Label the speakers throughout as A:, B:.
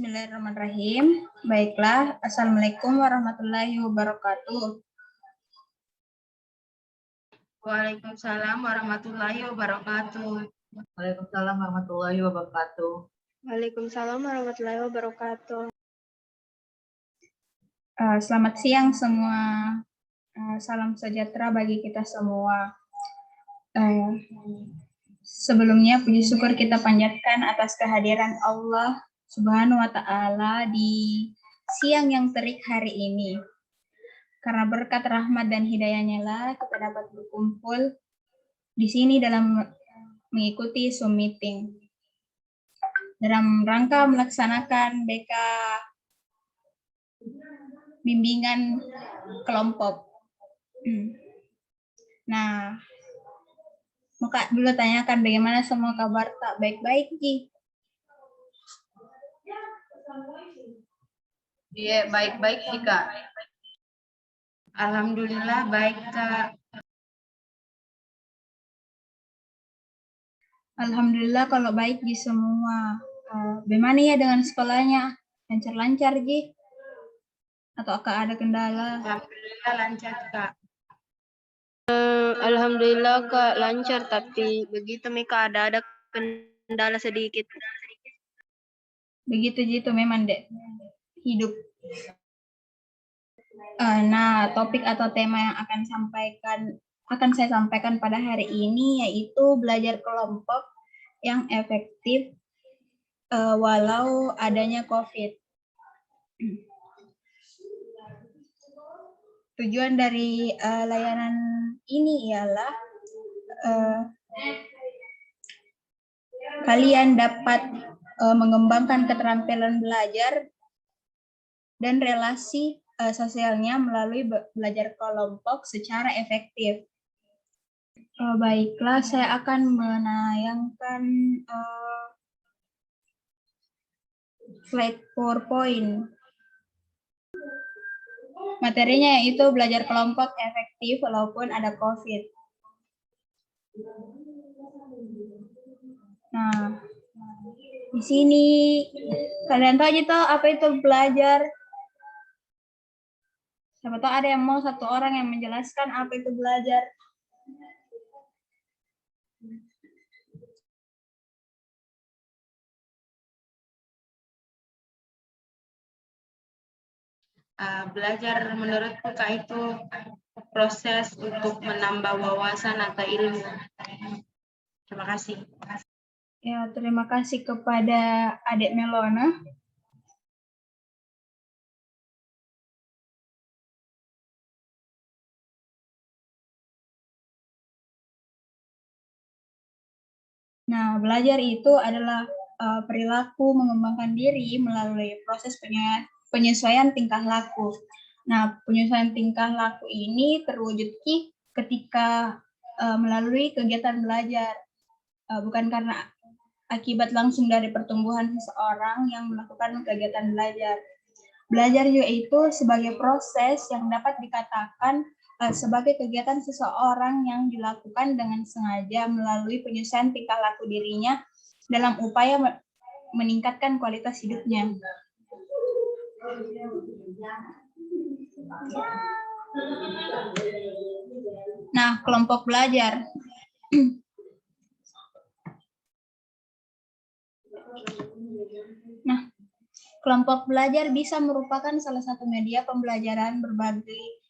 A: Bismillahirrahmanirrahim. Baiklah, Assalamualaikum warahmatullahi wabarakatuh.
B: Waalaikumsalam warahmatullahi wabarakatuh.
C: Waalaikumsalam warahmatullahi wabarakatuh.
D: Waalaikumsalam warahmatullahi wabarakatuh.
A: Selamat siang semua. Salam sejahtera bagi kita semua. Sebelumnya puji syukur kita panjatkan atas kehadiran Allah Subhanahu wa Ta'ala di siang yang terik hari ini. Karena berkat rahmat dan hidayahnya lah kita dapat berkumpul di sini dalam mengikuti Zoom meeting dalam rangka melaksanakan BK bimbingan kelompok. Nah, mau Kak dulu tanyakan bagaimana semua kabar tak baik-baik Ji?
B: Iya, baik-baik sih Kak. Alhamdulillah baik Kak.
A: Alhamdulillah kalau baik Ji semua. Bagaimana ya dengan sekolahnya? Lancar-lancar Ji? Atau ada kendala?
B: Alhamdulillah lancar Kak.
D: Alhamdulillah Kak lancar, tapi begitu Mika ada kendala sedikit.
A: Begitu Ji, itu memang dek hidup. Nah, topik atau tema yang akan saya sampaikan pada hari ini yaitu belajar kelompok yang efektif walau adanya COVID. Tujuan dari layanan ini ialah kalian dapat mengembangkan keterampilan belajar dan relasi sosialnya melalui belajar kelompok secara efektif. Baiklah, saya akan menayangkan slide PowerPoint. Materinya yaitu belajar kelompok efektif walaupun ada COVID. Nah, di sini kalian tahu aja apa itu belajar? Siapa tahu ada yang mau satu orang yang menjelaskan apa itu belajar.
B: Belajar menurutku Kak itu proses untuk menambah wawasan atau ilmu. Terima kasih.
A: Ya, terima kasih kepada Adik Melona. Nah, belajar itu adalah perilaku mengembangkan diri melalui proses penyesuaian tingkah laku. Nah, penyesuaian tingkah laku ini terwujud ketika melalui kegiatan belajar, bukan karena akibat langsung dari pertumbuhan seseorang yang melakukan kegiatan belajar. Belajar juga itu sebagai proses yang dapat dikatakan sebagai kegiatan seseorang yang dilakukan dengan sengaja melalui penyesuaian tingkah laku dirinya dalam upaya meningkatkan kualitas hidupnya. Nah, kelompok belajar. Nah, kelompok belajar bisa merupakan salah satu media pembelajaran berbagai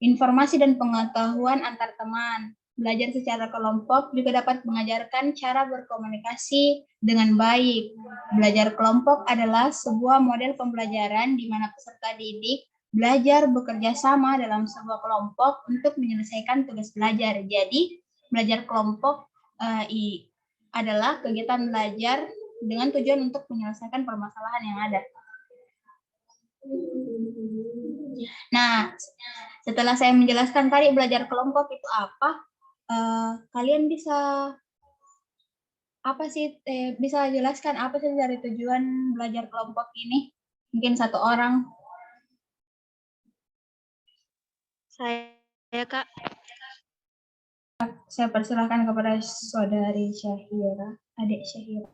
A: informasi dan pengetahuan antar teman. Belajar secara kelompok juga dapat mengajarkan cara berkomunikasi dengan baik. Belajar kelompok adalah sebuah model pembelajaran di mana peserta didik belajar bekerja sama dalam sebuah kelompok untuk menyelesaikan tugas belajar. Jadi, belajar kelompok adalah kegiatan belajar dengan tujuan untuk menyelesaikan permasalahan yang ada. Nah, setelah saya menjelaskan tadi belajar kelompok itu apa, kalian bisa jelaskan apa sih dari tujuan belajar kelompok ini? Mungkin satu orang.
D: Saya Kak.
A: Saya persilahkan kepada saudari Syahira, adik Syahira.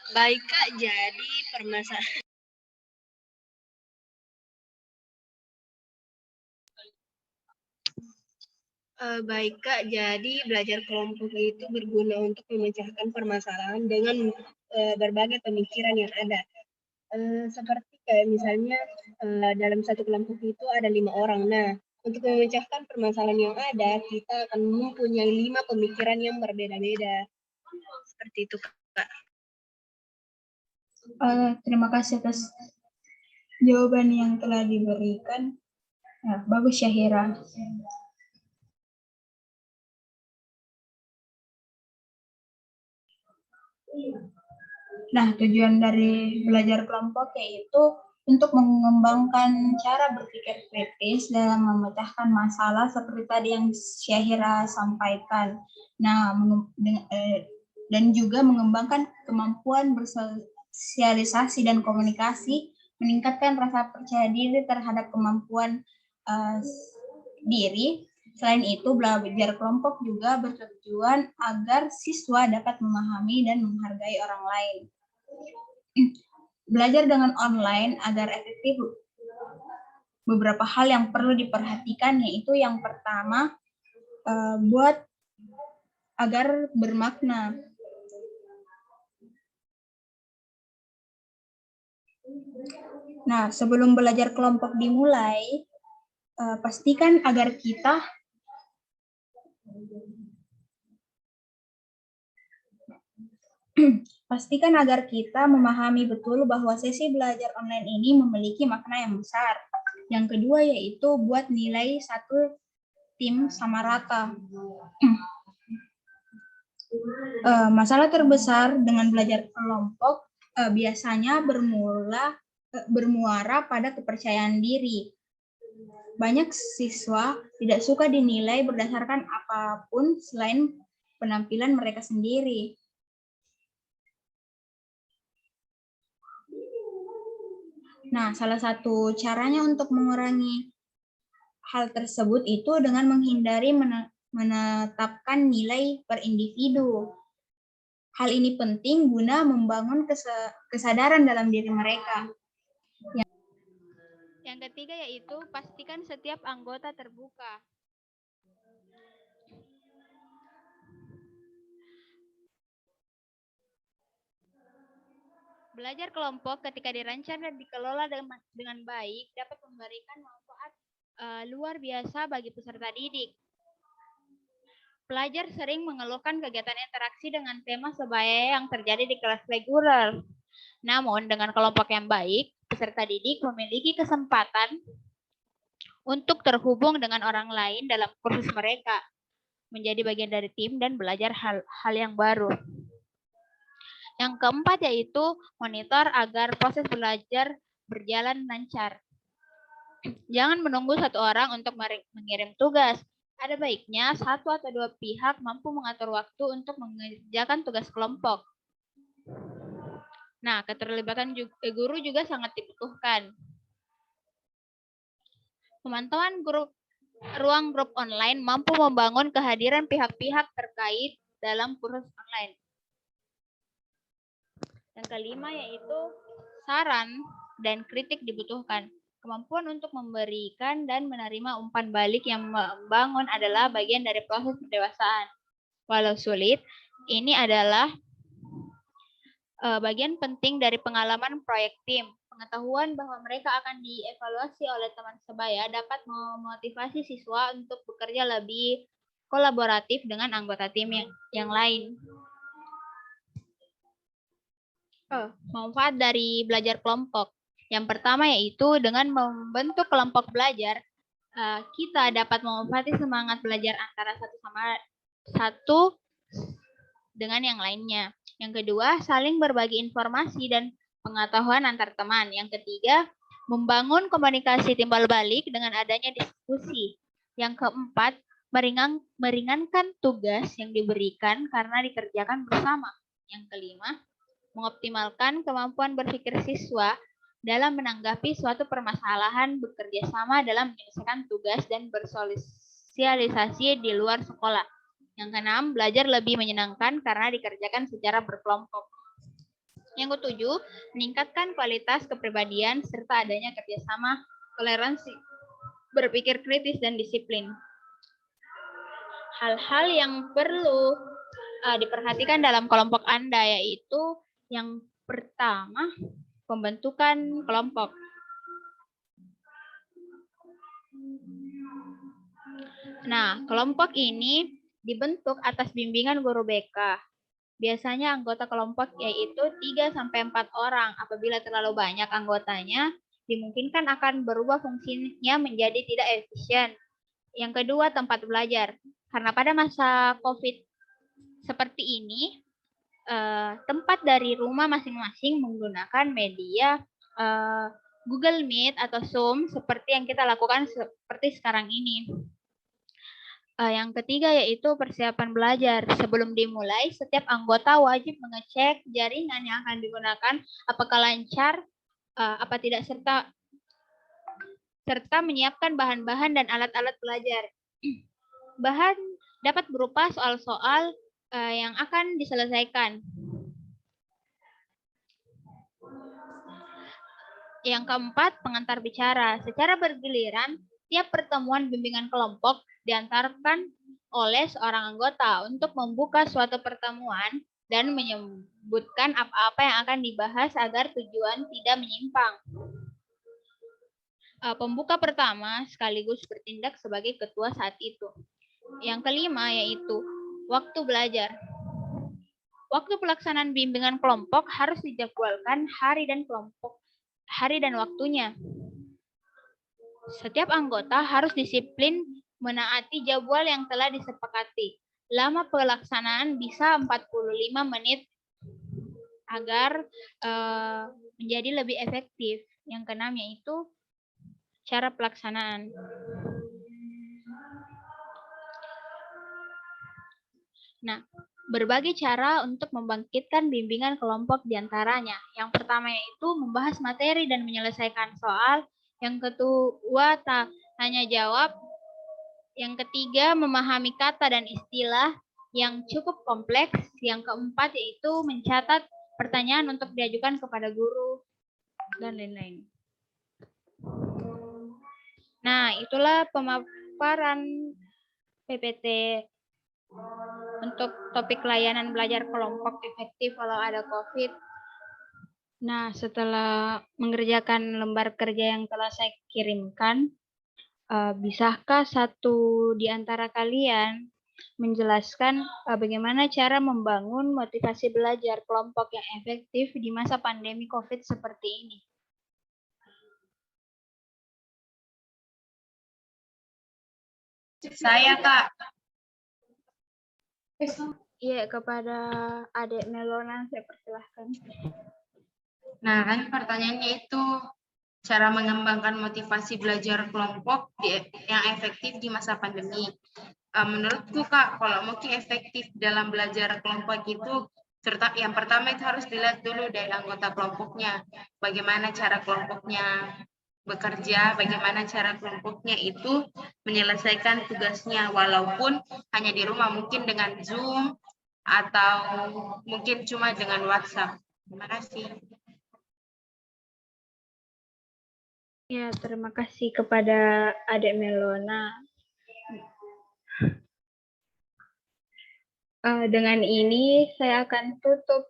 D: Baik Kak, jadi permasalahan baik Kak, jadi belajar kelompok itu berguna untuk memecahkan permasalahan dengan berbagai pemikiran yang ada. Seperti kayak misalnya dalam satu kelompok itu ada 5 orang. Nah, untuk memecahkan permasalahan yang ada, kita akan mempunyai 5 pemikiran yang berbeda-beda. Seperti itu Kak.
A: Terima kasih atas jawaban yang telah diberikan. Ya, bagus Syahira. Nah, tujuan dari belajar kelompok yaitu untuk mengembangkan cara berpikir kritis dalam memecahkan masalah seperti tadi yang Syahira sampaikan. Nah, dan juga mengembangkan kemampuan bersosialisasi dan komunikasi, meningkatkan rasa percaya diri terhadap kemampuan diri. Selain itu, belajar kelompok juga bertujuan agar siswa dapat memahami dan menghargai orang lain. Belajar dengan online agar efektif, beberapa hal yang perlu diperhatikan, yaitu yang pertama, buat agar bermakna. Nah, sebelum belajar kelompok dimulai, pastikan agar kita memahami betul bahwa sesi belajar online ini memiliki makna yang besar. Yang kedua yaitu buat nilai satu tim sama rata. Masalah terbesar dengan belajar kelompok biasanya bermuara pada kepercayaan diri. Banyak siswa tidak suka dinilai berdasarkan apapun selain penampilan mereka sendiri. Nah, salah satu caranya untuk mengurangi hal tersebut itu dengan menghindari menetapkan nilai per individu. Hal ini penting guna membangun kesadaran dalam diri mereka.
E: Yang ketiga yaitu pastikan setiap anggota terbuka. Belajar kelompok ketika dirancang dan dikelola dengan baik dapat memberikan manfaat luar biasa bagi peserta didik. Pelajar sering mengeluhkan kegiatan interaksi dengan tema sebaya yang terjadi di kelas reguler. Namun, dengan kelompok yang baik, peserta didik memiliki kesempatan untuk terhubung dengan orang lain dalam kursus mereka, menjadi bagian dari tim dan belajar hal yang baru. Yang keempat yaitu monitor agar proses belajar berjalan lancar. Jangan menunggu satu orang untuk mengirim tugas. Ada baiknya satu atau dua pihak mampu mengatur waktu untuk mengerjakan tugas kelompok. Nah, keterlibatan guru juga sangat dibutuhkan. Pemantauan ruang grup online mampu membangun kehadiran pihak-pihak terkait dalam kursus online. Yang kelima yaitu saran dan kritik dibutuhkan. Kemampuan untuk memberikan dan menerima umpan balik yang membangun adalah bagian dari proses pendewasaan. Walau sulit, ini adalah bagian penting dari pengalaman proyek tim. Pengetahuan bahwa mereka akan dievaluasi oleh teman sebaya dapat memotivasi siswa untuk bekerja lebih kolaboratif dengan anggota tim yang lain. Manfaat dari belajar kelompok. Yang pertama yaitu dengan membentuk kelompok belajar, kita dapat memanfaati semangat belajar antara satu dengan yang lainnya. Yang kedua, saling berbagi informasi dan pengetahuan antar teman. Yang ketiga, membangun komunikasi timbal balik dengan adanya diskusi. Yang keempat, meringankan tugas yang diberikan karena dikerjakan bersama. Yang kelima, mengoptimalkan kemampuan berpikir siswa dalam menanggapi suatu permasalahan, bekerja sama dalam menyelesaikan tugas dan bersosialisasi di luar sekolah. Yang keenam, belajar lebih menyenangkan karena dikerjakan secara berkelompok. Yang ketujuh, meningkatkan kualitas kepribadian serta adanya kerjasama, toleransi, berpikir kritis, dan disiplin. Hal-hal yang perlu diperhatikan dalam kelompok Anda yaitu yang pertama, pembentukan kelompok. Nah, kelompok ini dibentuk atas bimbingan guru BK. Biasanya anggota kelompok yaitu 3-4 orang. Apabila terlalu banyak anggotanya, dimungkinkan akan berubah fungsinya menjadi tidak efisien. Yang kedua, tempat belajar. Karena pada masa COVID seperti ini, tempat dari rumah masing-masing menggunakan media Google Meet atau Zoom seperti yang kita lakukan seperti sekarang ini. Yang ketiga yaitu persiapan belajar. Sebelum dimulai, setiap anggota wajib mengecek jaringan yang akan digunakan apakah lancar, apa tidak, serta menyiapkan bahan-bahan dan alat-alat belajar. Bahan dapat berupa soal-soal yang akan diselesaikan. Yang keempat, pengantar bicara. Secara bergiliran, tiap pertemuan bimbingan kelompok diantarkan oleh seorang anggota untuk membuka suatu pertemuan dan menyebutkan apa-apa yang akan dibahas agar tujuan tidak menyimpang. Pembuka pertama sekaligus bertindak sebagai ketua saat itu. Yang kelima yaitu waktu belajar. Waktu pelaksanaan bimbingan kelompok harus dijadwalkan hari dan waktunya. Setiap anggota harus disiplin menaati jadwal yang telah disepakati. Lama pelaksanaan bisa 45 menit agar menjadi lebih efektif. Yang keenam yaitu cara pelaksanaan. Nah, berbagai cara untuk membangkitkan bimbingan kelompok diantaranya. Yang pertama yaitu membahas materi dan menyelesaikan soal. Yang kedua, tanya jawab. Yang ketiga, memahami kata dan istilah yang cukup kompleks. Yang keempat yaitu mencatat pertanyaan untuk diajukan kepada guru, dan lain-lain. Nah, itulah pemaparan PPT untuk topik layanan belajar kelompok efektif kalau ada COVID. Nah, setelah mengerjakan lembar kerja yang telah saya kirimkan, bisakah satu di antara kalian menjelaskan bagaimana cara membangun motivasi belajar kelompok yang efektif di masa pandemi COVID seperti ini?
B: Saya, Kak.
E: Iya, kepada Adik Melona saya persilahkan.
B: Nah, kan pertanyaannya itu cara mengembangkan motivasi belajar kelompok yang efektif di masa pandemi. Menurutku, Kak, kalau mau efektif dalam belajar kelompok itu, yang pertama itu harus dilihat dulu dari anggota kelompoknya. Bagaimana cara kelompoknya bekerja, bagaimana cara kelompoknya itu menyelesaikan tugasnya, walaupun hanya di rumah, mungkin dengan Zoom atau mungkin cuma dengan WhatsApp. Terima kasih.
E: Ya, terima kasih kepada Adik Melona. Dengan ini saya akan tutup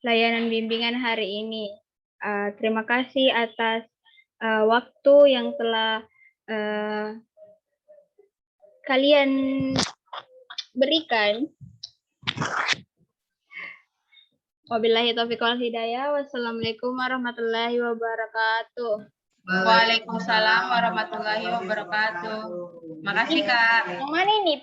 E: layanan bimbingan hari ini. Terima kasih atas waktu yang telah kalian berikan. Wabillahi taufiq wal hidayah. Wassalamualaikum warahmatullahi wabarakatuh.
B: Waalaikumsalam warahmatullahi wabarakatuh. Makasih, Kak.
E: Yang mana ini?